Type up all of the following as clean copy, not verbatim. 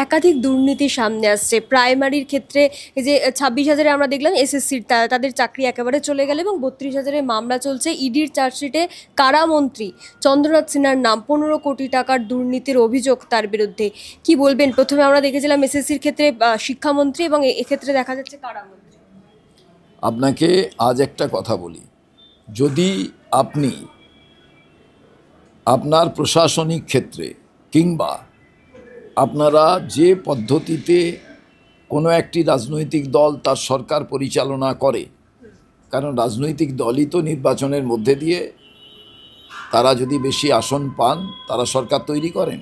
একাধিক দুর্নীতি সামনে আসছে প্রাইমারির ক্ষেত্রে। এই যে 26,000-এ আমরা দেখলাম এসএসসির তাদের চাকরি একেবারে চলে গেল, এবং 32,000-এ মামলা চলছে। ইডির চার্জশিটে কারামন্ত্রী চন্দ্রনাথ সিনহার নাম, 15 কোটি টাকার দুর্নীতির অভিযোগ তার বিরুদ্ধে। কি বলবেন? প্রথমে আমরা দেখেছিলাম এসএসসির ক্ষেত্রে শিক্ষামন্ত্রী, এবং এক্ষেত্রে দেখা যাচ্ছে কারামন্ত্রী। আপনাকে আজ একটা কথা বলি, যদি আপনি আপনার প্রশাসনিক ক্ষেত্রে কিংবা আপনারা যে পদ্ধতিতে কোনো একটি রাজনৈতিক দল তার সরকার পরিচালনা করে, কারণ রাজনৈতিক দলই তো নির্বাচনের মধ্যে দিয়ে তারা যদি বেশি আসন পান তারা সরকার তৈরি করেন,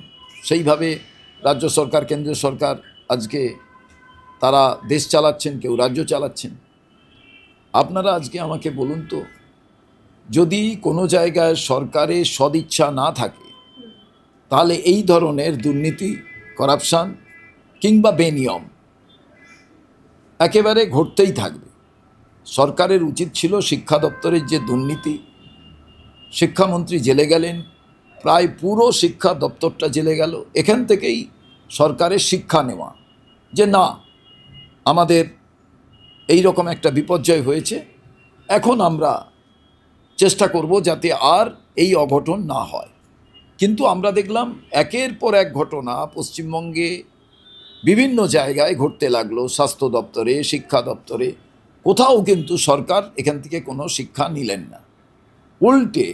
সেইভাবে রাজ্য সরকার কেন্দ্রীয় সরকার আজকে তারা দেশ চালাচ্ছেন, কেউ রাজ্য চালাচ্ছেন। আপনারা আজকে আমাকে বলুন তো, যদি কোনো জায়গায় সরকারের সদিচ্ছা না থাকে তাহলে এই ধরনের দুর্নীতি, করাপশান কিংবা বেনিয়ম একেবারে ঘটতেই থাকবে। সরকারের উচিত ছিল শিক্ষা দপ্তরের যে দুর্নীতি, শিক্ষামন্ত্রী জেলে গেলেন, প্রায় পুরো শিক্ষা দপ্তরটা জেলে গেল, এখান থেকেই সরকারের শিক্ষা নেওয়া যে না, আমাদের এই রকম একটা বিপর্যয় হয়েছে, এখন আমরা চেষ্টা করব যাতে আর এই অঘটন না হয়। কিন্তু আমরা দেখলাম একের পর এক ঘটনা পশ্চিমবঙ্গে বিভিন্ন জায়গায় ঘটতে লাগলো, স্বাস্থ্য দপ্তরে, শিক্ষা দপ্তরে, কোথাও কিন্তু সরকার এখান থেকে কোনো শিক্ষা নিলেন না। উল্টে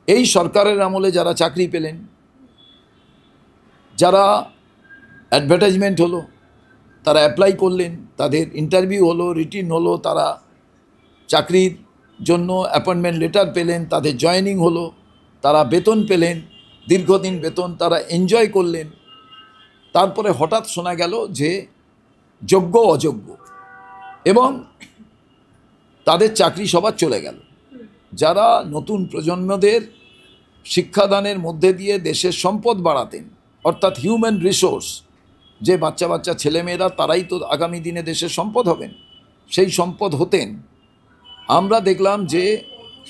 এই সরকারের আমলে যারা চাকরি পেলেন, যারা অ্যাডভার্টাইজমেন্ট হলো, তারা অ্যাপ্লাই করলেন, তাদের ইন্টারভিউ হলো, রিটিন হলো, তারা চাকরির জন্য অ্যাপয়েন্টমেন্ট লেটার পেলেন, তাদের জয়েনিং হলো, তারা বেতন পেলেন, দীর্ঘদিন বেতন তারা এনজয় করলেন। তারপরে হঠাৎ শোনা গেল যে যোগ্য অযোগ্য, এবং তাদের চাকরি সবার চলে গেল। যারা নতুন প্রজন্মদের শিক্ষাদানের মধ্যে দিয়ে দেশের সম্পদ বাড়াতেন, অর্থাৎ হিউম্যান রিসোর্স, যে বাচ্চা বাচ্চা ছেলেমেয়েরা তারাই তো আগামী দিনে দেশের সম্পদ হবেন, সেই সম্পদ হতেন, আমরা দেখলাম যে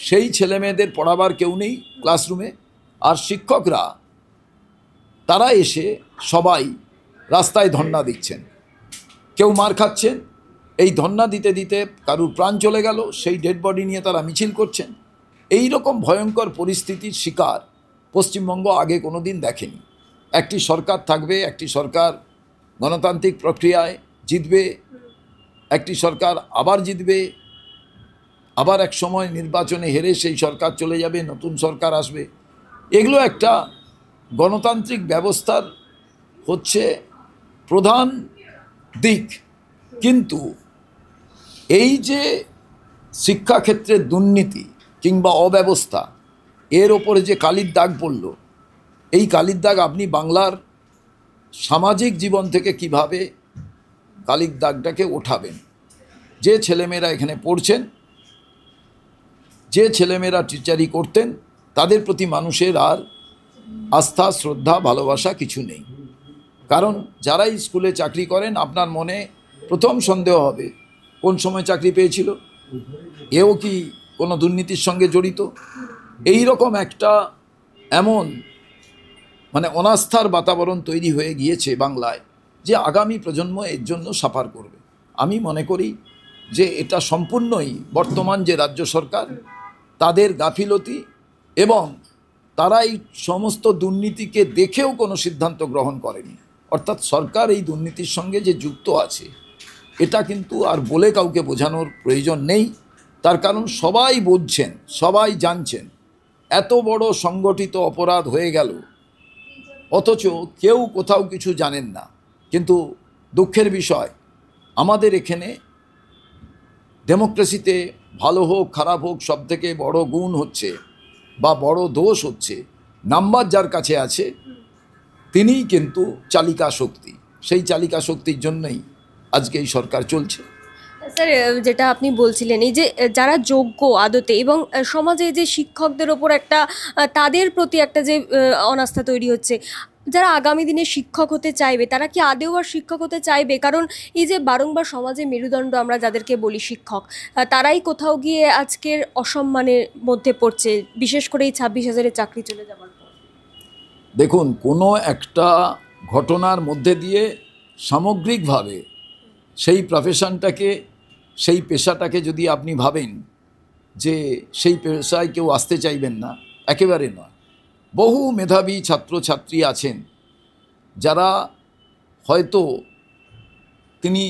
সেই ছেলেমেয়েদের পড়াবার কেউ নেই ক্লাসরুমে, আর শিক্ষকরা তারা এসে সবাই রাস্তায় ধর্ণা দিচ্ছেন, কেউ মার খাচ্ছেন। এই ধর্ণা দিতে দিতে কারুর প্রাণ চলে গেল, সেই ডেড বডি নিয়ে তারা মিছিল করছেন। এই রকম ভয়ঙ্কর পরিস্থিতির শিকার পশ্চিমবঙ্গ আগে কোনো দিন দেখেনি। একটি সরকার থাকবে, একটি সরকার গণতান্ত্রিক প্রক্রিয়ায় জিতবে, একটি সরকার আবার জিতবে, আবার এক সময় নির্বাচনে হেরে সেই সরকার চলে যাবে, নতুন সরকার আসবে। এগুলো একটা গণতান্ত্রিক ব্যবস্থার হচ্ছে প্রধান দিক। কিন্তু এই যে শিক্ষাক্ষেত্রে দুর্নীতি কিংবা অব্যবস্থা, এর ওপরে যে কালির দাগ পড়ল, এই কালির দাগ আপনি বাংলার সামাজিক জীবন থেকে কিভাবে কালির দাগটাকে ওঠাবেন? যে ছেলেমেয়েরা এখানে পড়ছেন, যে ছেলেমেয়েরা টিচারি করতেন, তাদের প্রতি মানুষের আর আস্থা, শ্রদ্ধা, ভালোবাসা কিছু নেই। কারণ যারাই স্কুলে চাকরি করেন, আপনার মনে প্রথম সন্দেহ হবে কোন সময় চাকরি পেয়েছিল, এও কি কোনো দুর্নীতির সঙ্গে জড়িত। এই রকম একটা এমন অনাস্থার বাতাবরণ তৈরি হয়ে গিয়েছে বাংলায়, যে আগামী প্রজন্ম এর জন্য সাফার করবে। আমি মনে করি যে এটা সম্পূর্ণই বর্তমান যে রাজ্য সরকার, তাদের গাফিলতি, এবং তারা এই সমস্ত দুর্নীতিকে দেখেও কোনো সিদ্ধান্ত গ্রহণ করেনি। অর্থাৎ সরকার এই দুর্নীতির সঙ্গে যে যুক্ত আছে, এটা কিন্তু আর বলে কাউকে বোঝানোর প্রয়োজন নেই। তার কারণ সবাই বুঝছেন, সবাই জানছেন এত বড় সংগঠিত অপরাধ হয়ে গেল, অথচ কেউ কোথাও কিছু জানেন না। কিন্তু দুঃখের বিষয়, আমাদের এখানে ডেমোক্রেসিতে ভালো হোক খারাপ হোক, সব থেকে বড় গুণ হচ্ছে বা বড় দোষ হচ্ছে, নাম্বার যার কাছে আছে তিনিই কিন্তু চালিকা শক্তি। সেই চালিকা শক্তির জন্যই আজকে এই সরকার চলছে। স্যার, যেটা আপনি বলছিলেন, এই যে যারা যোগ্য আদতে, এবং সমাজে যে শিক্ষকদের ওপর একটা তাদের প্রতি একটা যে অনাস্থা তৈরি হচ্ছে, যারা আগামী দিনে শিক্ষক হতে চাইবে, তারা কি আদেও আর শিক্ষক হতে চাইবে? কারণ এই যে বারংবার সমাজে মেরুদণ্ড আমরা যাদেরকে বলি শিক্ষক, তারাই কোথাও গিয়ে আজকের অসম্মানের মধ্যে পড়ছে, বিশেষ করে এই 26,000-এর চাকরি চলে যাওয়ার পর। দেখুন, কোনো একটা ঘটনার মধ্যে দিয়ে সামগ্রিকভাবে সেই প্রফেশনটাকে, সেই পেশাটাকে যদি আপনি ভাবেন যে সেই পেশায় কেউ আসতে চাইবেন না, একেবারে নয়। বহু মেধাবী ছাত্রছাত্রী আছেন যারা হয়তো তিনি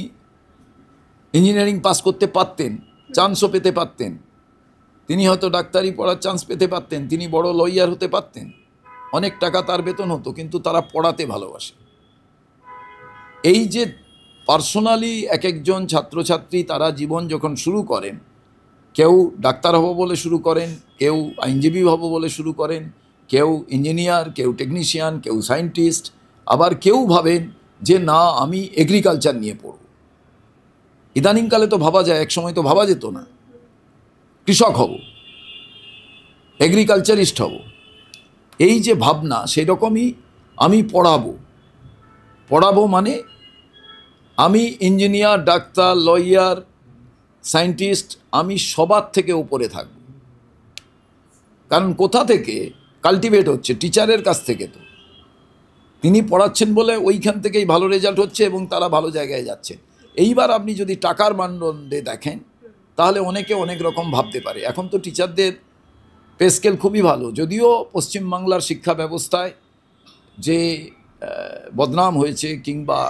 ইঞ্জিনিয়ারিং পাস করতে পারতেন, চান্সও পেতে পারতেন, তিনি হয়তো ডাক্তারি পড়ার চান্স পেতে পারতেন, তিনি বড় লয়ার হতে পারতেন, অনেক টাকা তার বেতন হতো, কিন্তু তারা পড়াতে ভালোবাসে। এই যে পার্সোনালি এক একজন ছাত্রছাত্রী তারা জীবন যখন শুরু করেন, কেউ ডাক্তার হব বলে শুরু করেন, কেউ আইনজীবী হব বলে শুরু করেন, কেউ ইঞ্জিনিয়ার, কেউ টেকনিশিয়ান, কেউ সায়েন্টিস্ট, আবার কেউ ভাবেন যে না আমি এগ্রিকালচার নিয়ে পড়ব। ইদানিংকালে তো ভাবা যায়, এক সময় তো ভাবা যেত না, কৃষক হব, এগ্রিকালচারিস্ট হব। এই যে ভাবনা, সেই রকমই আমি পড়াবো মানে আমি ইঞ্জিনিয়ার, ডাক্তার, লয়ার, সায়েন্টিস্ট, আমি সবার থেকে উপরে থাকব। কারণ কোথা থেকে কাল্টিভেট হচ্ছে? টিচারের কাছ থেকে। তো তিনি পড়াচ্ছেন বলে ওইখান থেকেই ভালো রেজাল্ট হচ্ছে এবং তারা ভালো জায়গায় যাচ্ছে। এইবার আপনি যদি টাকার মানদণ্ডে দেখেন তাহলে অনেকে অনেক রকম ভাবতে পারে। এখন তো টিচারদের পে স্কেল খুবই ভালো, যদিও পশ্চিমবাংলার শিক্ষা ব্যবস্থায় যে বদনাম হয়েছে কিংবা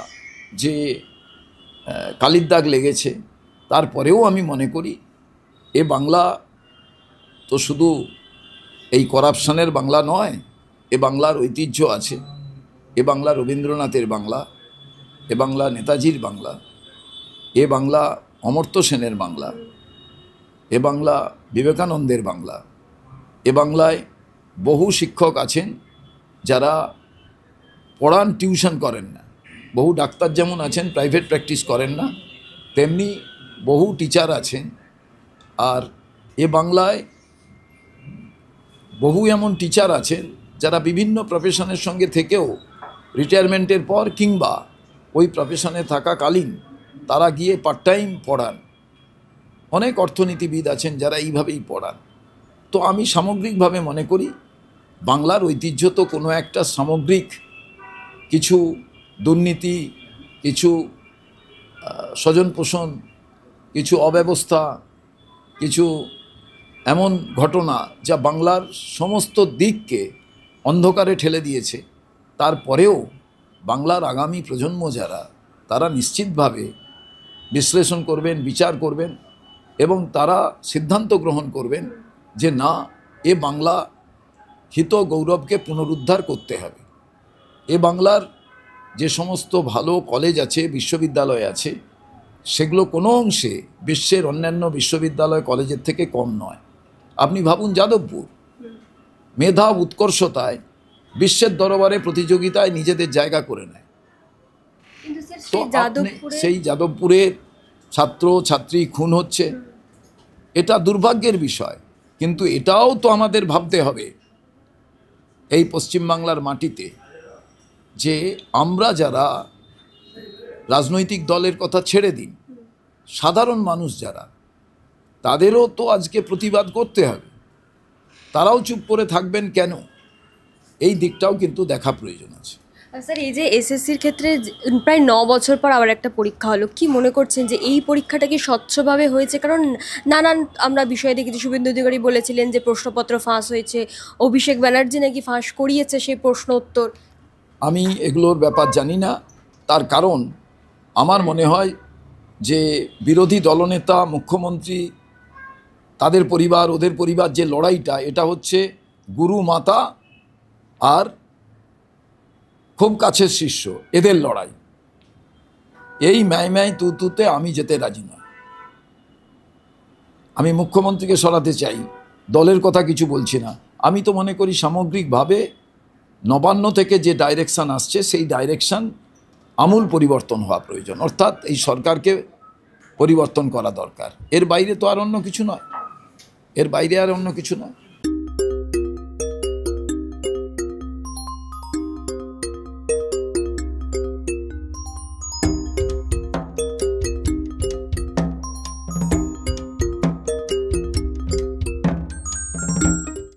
যে কালির দাগ লেগেছে, তারপরেও আমি মনে করি এ বাংলা তো শুধু এই করাপশনের বাংলা নয়, এ বাংলার ঐতিহ্য আছে, এ বাংলা রবীন্দ্রনাথের বাংলা, এ বাংলা নেতাজির বাংলা, এ বাংলা অমর্ত্য সেনের বাংলা, এ বাংলা বিবেকানন্দের বাংলা। এ বাংলায় বহু শিক্ষক আছেন যারা পড়ান, টিউশন করেন না। বহু ডাক্তার যেমন আছেন প্রাইভেট প্র্যাকটিস করেন না, তেমনি বহু টিচার আছেন। আর এ বাংলায় বহু এমন টিচার আছেন যারা বিভিন্ন প্রফেশনের সঙ্গে থেকেও রিটায়ারমেন্টের পর কিংবা ওই প্রফেশনে থাকাকালীন তারা গিয়ে পার্ট টাইম পড়ান। অনেক অর্থনীতিবিদ আছেন যারা এইভাবেই পড়ান। তো আমি সামগ্রিকভাবে মনে করি বাংলার ঐতিহ্য তো কোনো একটা সামগ্রিক কিছু দুর্নীতি, কিছু স্বজন পোষণ, কিছু অব্যবস্থা, কিছু এমন ঘটনা যা বাংলার সমস্ত দিককে অন্ধকারে ঠেলে দিয়েছে। তারপরেও বাংলার আগামী প্রজন্ম যারা, তারা নিশ্চিতভাবে বিশ্লেষণ করবেন, বিচার করবেন এবং তারা সিদ্ধান্ত গ্রহণ করবেন যে না, এ বাংলা হিত গৌরবকে পুনরুদ্ধার করতে হবে। এ বাংলার যে সমস্ত ভালো কলেজ আছে, বিশ্ববিদ্যালয় আছে, সেগুলো কোনো অংশে বিশ্বের অন্যান্য বিশ্ববিদ্যালয় কলেজের থেকে কম নয়। আপনি ভাবুন যাদবপুর মেধা উৎকর্ষতায় বিশ্বের দরবারে প্রতিযোগিতায় নিজেদের জায়গা করে নেয়। তো সেই যাদবপুরের ছাত্র ছাত্রী খুন হচ্ছে, এটা দুর্ভাগ্যের বিষয়। কিন্তু এটাও তো আমাদের ভাবতে হবে এই পশ্চিমবাংলার মাটিতে যে আমরা যারা রাজনৈতিক দলের কথা ছেড়ে দিন, সাধারণ মানুষ যারা, তাদেরও তো আজকে প্রতিবাদ করতে হবে। তারাও চুপ করে থাকবেন কেন? এই দিকটাও কিন্তু দেখা প্রয়োজন আছে। স্যার, এই যে এসএসসির ক্ষেত্রে প্রায় 9 বছর পর আবার একটা পরীক্ষা হলো, কি মনে করছেন যে এই পরীক্ষাটা কি স্বচ্ছভাবে হয়েছে? কারণ নানান আমরা বিষয়ে দেখেছি, শুভেন্দু অধিকারী বলেছিলেন যে প্রশ্নপত্র ফাঁস হয়েছে, অভিষেক ব্যানার্জি নাকি ফাঁস করিয়েছে সেই প্রশ্ন উত্তর। আমি এগুলোর ব্যাপার জানি না। তার কারণ আমার মনে হয় যে বিরোধী দলনেতা, মুখ্যমন্ত্রী, তাদের পরিবার, ওদের পরিবার যে লড়াইটা, এটা হচ্ছে গুরু মাতা আর খুব কাছের শিষ্য, এদের লড়াই। এই ম্যায় তুতে আমি যেতে রাজি নয়। আমি মুখ্যমন্ত্রীকে সরাতে চাই, দলের কথা কিছু বলছি না। আমি তো মনে করি সামগ্রিকভাবে নবান্ন থেকে যে ডাইরেকশান আসছে, সেই ডাইরেকশান আমূল পরিবর্তন হওয়া প্রয়োজন। অর্থাৎ এই সরকারকে পরিবর্তন করা দরকার। এর বাইরে তো আর অন্য কিছু নয়, এর বাইরে আর অন্য কিছু নয়।